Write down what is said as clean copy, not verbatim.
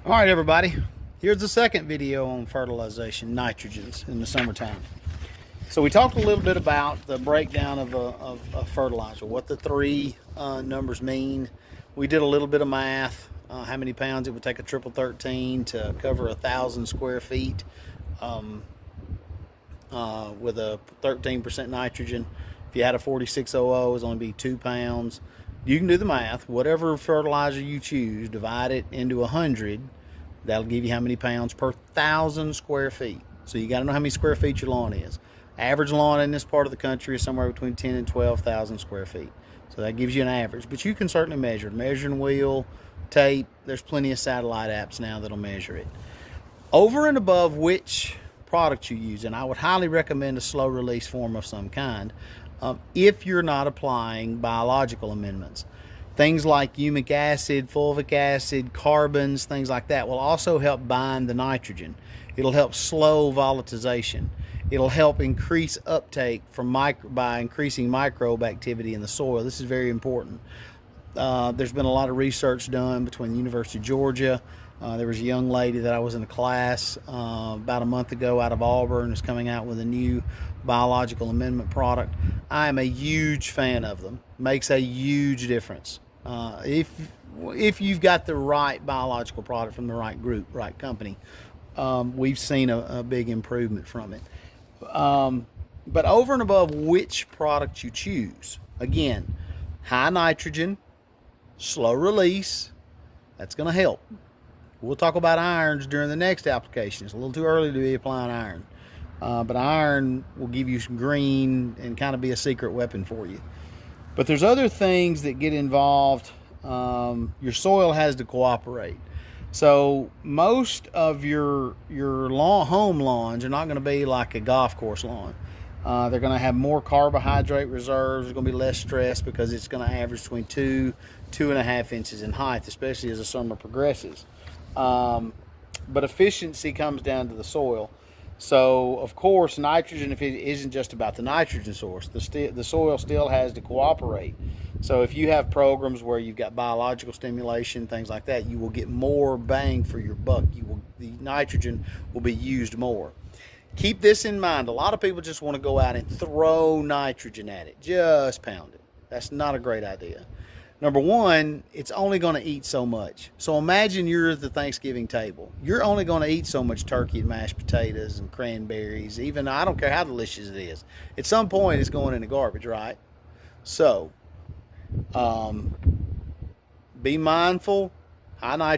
All right, everybody. Here's the second video on fertilization, nitrogens in the summertime. So we talked a little bit about the breakdown of a fertilizer, what the three numbers mean. We did a little bit of math, how many pounds it would take a triple 13 to cover 1,000 square feet with a 13% nitrogen. If you had a 4600, it's only be 2 pounds. You can do the math. Whatever fertilizer you choose, divide it into 100. That'll give you how many pounds per 1,000 square feet. So you got to know how many square feet your lawn is. Average lawn in this part of the country is somewhere between 10 and 12,000 square feet. So that gives you an average. But you can certainly measure. Measuring wheel, tape, there's plenty of satellite apps now that'll measure it. Over and above which product you use, and I would highly recommend a slow release form of some kind if you're not applying biological amendments. Things like humic acid, fulvic acid, carbons, things like that will also help bind the nitrogen. It'll help slow volatilization. It'll help increase uptake by increasing microbe activity in the soil. This is very important. There's been a lot of research done between the University of Georgia. There was a young lady that I was in a class about a month ago out of Auburn who's coming out with a new biological amendment product. I am a huge fan of them. Makes a huge difference. If you've got the right biological product from the right group, right company, we've seen a big improvement from it. But over and above which product you choose, again, high nitrogen, slow release, that's going to help. We'll talk about irons during the next application. It's a little too early to be applying iron. But iron will give you some green and kind of be a secret weapon for you. But there's other things that get involved. Your soil has to cooperate. So most of your home lawns are not going to be like a golf course lawn. They're going to have more carbohydrate reserves. There's going to be less stress because it's going to average between 2.5 inches in height, especially as the summer progresses. But efficiency comes down to the soil. So, of course, nitrogen, if it isn't just about the nitrogen source, the soil still has to cooperate. So if you have programs where you've got biological stimulation, things like that, you will get more bang for your buck. The nitrogen will be used more. Keep this in mind. A lot of people just want to go out and throw nitrogen at it. Just pound it. That's not a great idea. Number one, it's only going to eat so much. So imagine you're at the Thanksgiving table. You're only going to eat so much turkey and mashed potatoes and cranberries. Even I don't care how delicious it is. At some point, it's going in the garbage, right? So, be mindful. High nitrogen.